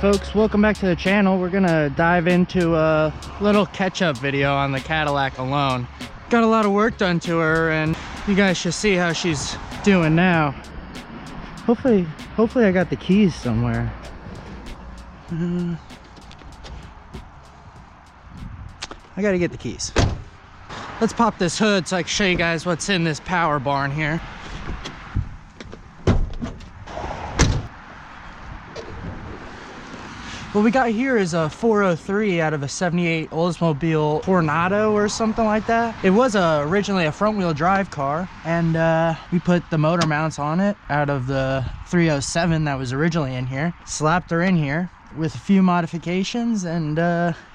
folks, welcome back to the channel. We're gonna dive into a little catch-up video on the Cadillac alone. Got a lot of work done to her, and you guys should see how she's doing now. Hopefully I got the keys somewhere. I gotta get the keys. Let's pop this hood so I can show you guys what's in this power barn here. What we got here is a 403 out of a 78 Oldsmobile Tornado or something like that. It was originally a front wheel drive car, and we put the motor mounts on it out of the 307 that was originally in here. Slapped her in here with a few modifications, and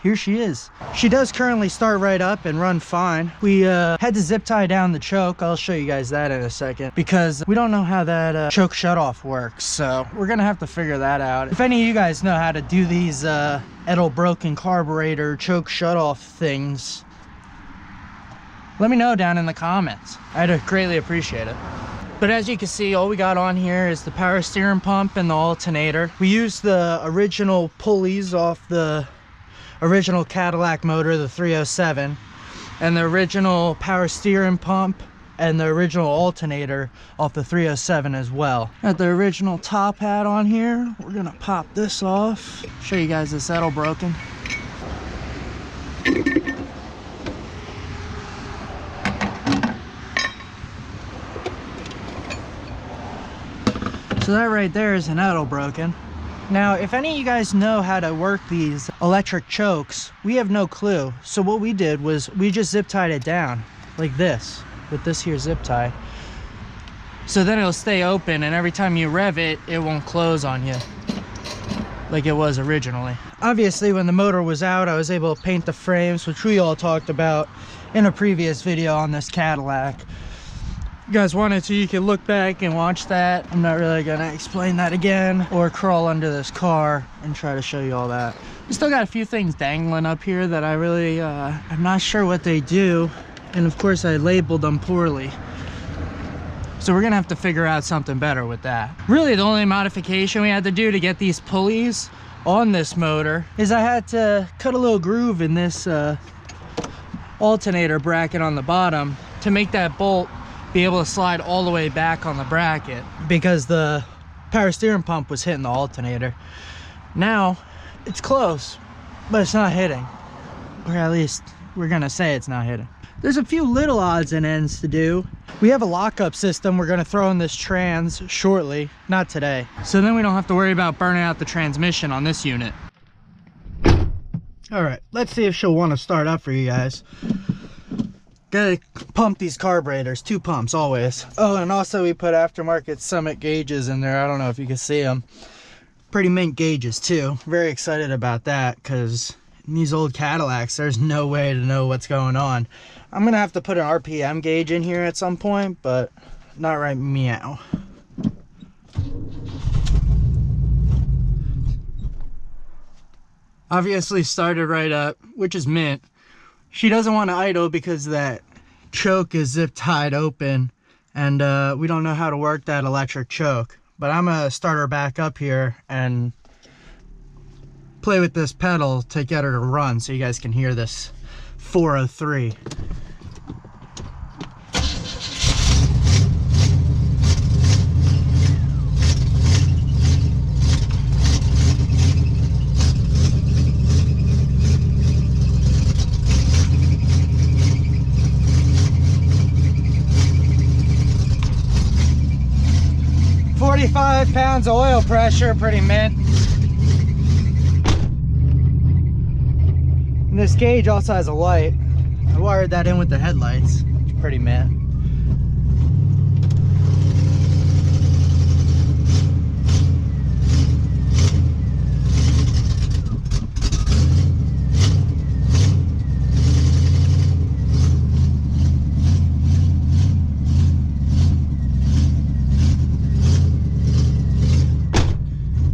here she is. She does currently start right up and run fine. We had to zip tie down the choke. I'll show you guys that in a second, because we don't know how that choke shutoff works, so we're gonna have to figure that out. If any of you guys know how to do these broken carburetor choke shutoff things, let me know down in the comments. I'd greatly appreciate it. But as you can see, all we got on here is the power steering pump and the alternator. We used the original pulleys off the original Cadillac motor, the 307, and the original power steering pump and the original alternator off the 307 as well. Got the original top hat on here. We're gonna pop this off. Show you guys the saddle broken. So that right there is an idle broken. Now, if any of you guys know how to work these electric chokes, we have no clue. So what we did was we just zip tied it down like this, with this here zip tie. So then it'll stay open, and every time you rev it, it won't close on you like it was originally. Obviously, when the motor was out, I was able to paint the frames, which we all talked about in a previous video on this Cadillac. You guys wanted to, you can look back and watch that. I'm not really gonna explain that again or crawl under this car and try to show you all that. We still got a few things dangling up here that I really I'm not sure what they do, and of course I labeled them poorly, so we're gonna have to figure out something better with that. Really, the only modification we had to do to get these pulleys on this motor is I had to cut a little groove in this alternator bracket on the bottom to make that bolt be able to slide all the way back on the bracket, because the power steering pump was hitting the alternator. Now it's close, but it's not hitting, or at least we're gonna say it's not hitting. There's a few little odds and ends to do. We have a lockup system we're gonna throw in this trans shortly, not today, so then we don't have to worry about burning out the transmission on this unit. All right, let's see if she'll want to start up for you guys. Gotta pump these carburetors, 2 pumps always. Oh, and also we put aftermarket Summit gauges in there. I don't know if you can see them. Pretty mint gauges too. Very excited about that, because in these old Cadillacs, there's no way to know what's going on. I'm gonna have to put an RPM gauge in here at some point, but not right meow. Obviously started right up, which is mint. She doesn't want to idle because that choke is zip tied open, and we don't know how to work that electric choke. But I'm gonna start her back up here and play with this pedal to get her to run so you guys can hear this 403. 45 pounds of oil pressure, pretty mint. And this gauge also has a light. I wired that in with the headlights. It's pretty mint.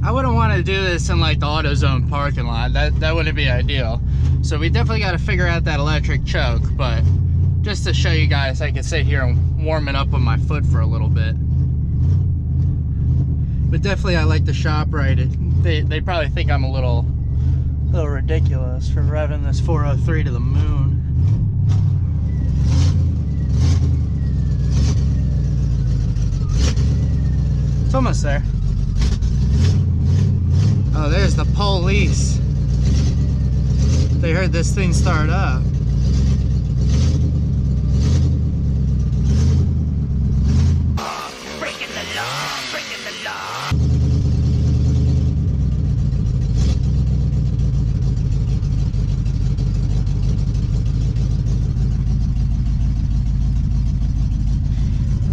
I wouldn't want to do this in like the AutoZone parking lot. That wouldn't be ideal. So we definitely got to figure out that electric choke, but just to show you guys, I can sit here and warm it up with my foot for a little bit. But definitely I like to shop right it. they probably think I'm a little ridiculous for revving this 403 to the moon. It's almost there. Oh, there's the police. They heard this thing start up. Breaking the law, breaking the law.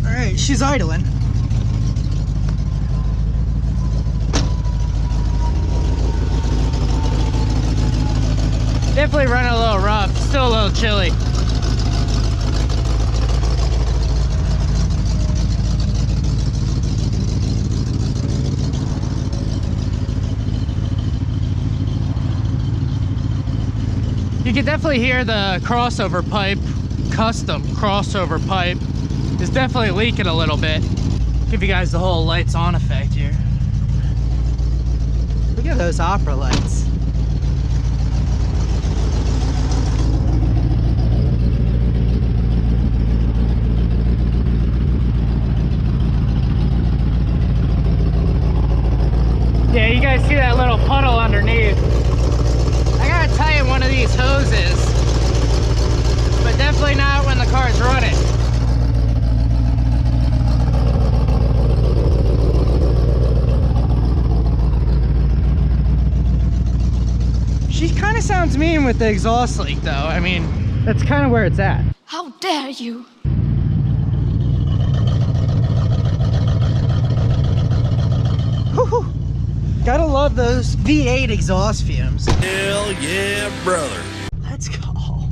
All right, she's idling. Definitely running a little rough, still a little chilly. You can definitely hear the crossover pipe, custom crossover pipe, is definitely leaking a little bit. Give you guys the whole lights on effect here. Look at those opera lights. Yeah, you guys see that little puddle underneath. I gotta tighten one of these hoses, but definitely not when the car's running. She kind of sounds mean with the exhaust leak though. I mean, that's kind of where it's at. How dare you? Woo-hoo. Gotta love those V8 exhaust fumes. Hell yeah, brother. Let's go.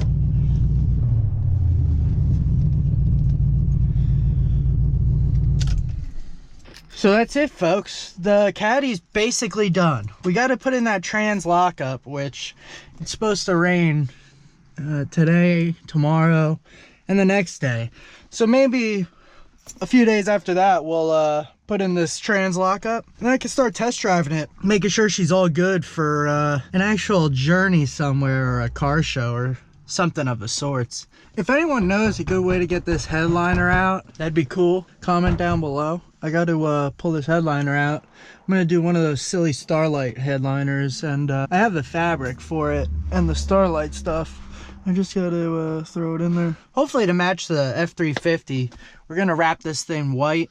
So that's it, folks. The Caddy's basically done. We got to put in that trans lockup, which it's supposed to rain today, tomorrow, and the next day. So maybe a few days after that, we'll put in this trans lockup, and I can start test driving it, making sure she's all good for an actual journey somewhere, or a car show, or something of the sorts. If anyone knows a good way to get this headliner out, that'd be cool. Comment down below. I got to pull this headliner out. I'm gonna do one of those silly Starlight headliners, and I have the fabric for it and the Starlight stuff. I just gotta throw it in there. Hopefully to match the F350, we're gonna wrap this thing white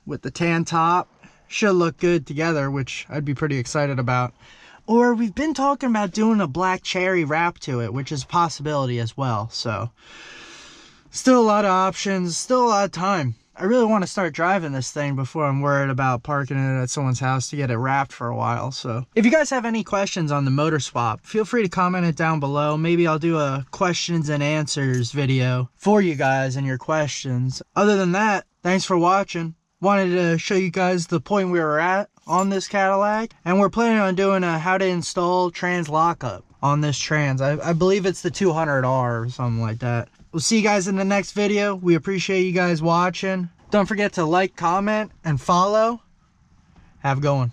with the tan top. Should look good together, which I'd be pretty excited about. Or we've been talking about doing a black cherry wrap to it, which is a possibility as well. So still a lot of options, still a lot of time. I really want to start driving this thing before I'm worried about parking it at someone's house to get it wrapped for a while. So if you guys have any questions on the motor swap, feel free to comment it down below. Maybe I'll do a questions and answers video for you guys and your questions. Other than that, thanks for watching. Wanted to show you guys the point we were at on this Cadillac, and we're planning on doing a how to install trans lockup on this trans. I believe it's the 200R or something like that. We'll see you guys in the next video. We appreciate you guys watching. Don't forget to like, comment, and follow. Have a good one.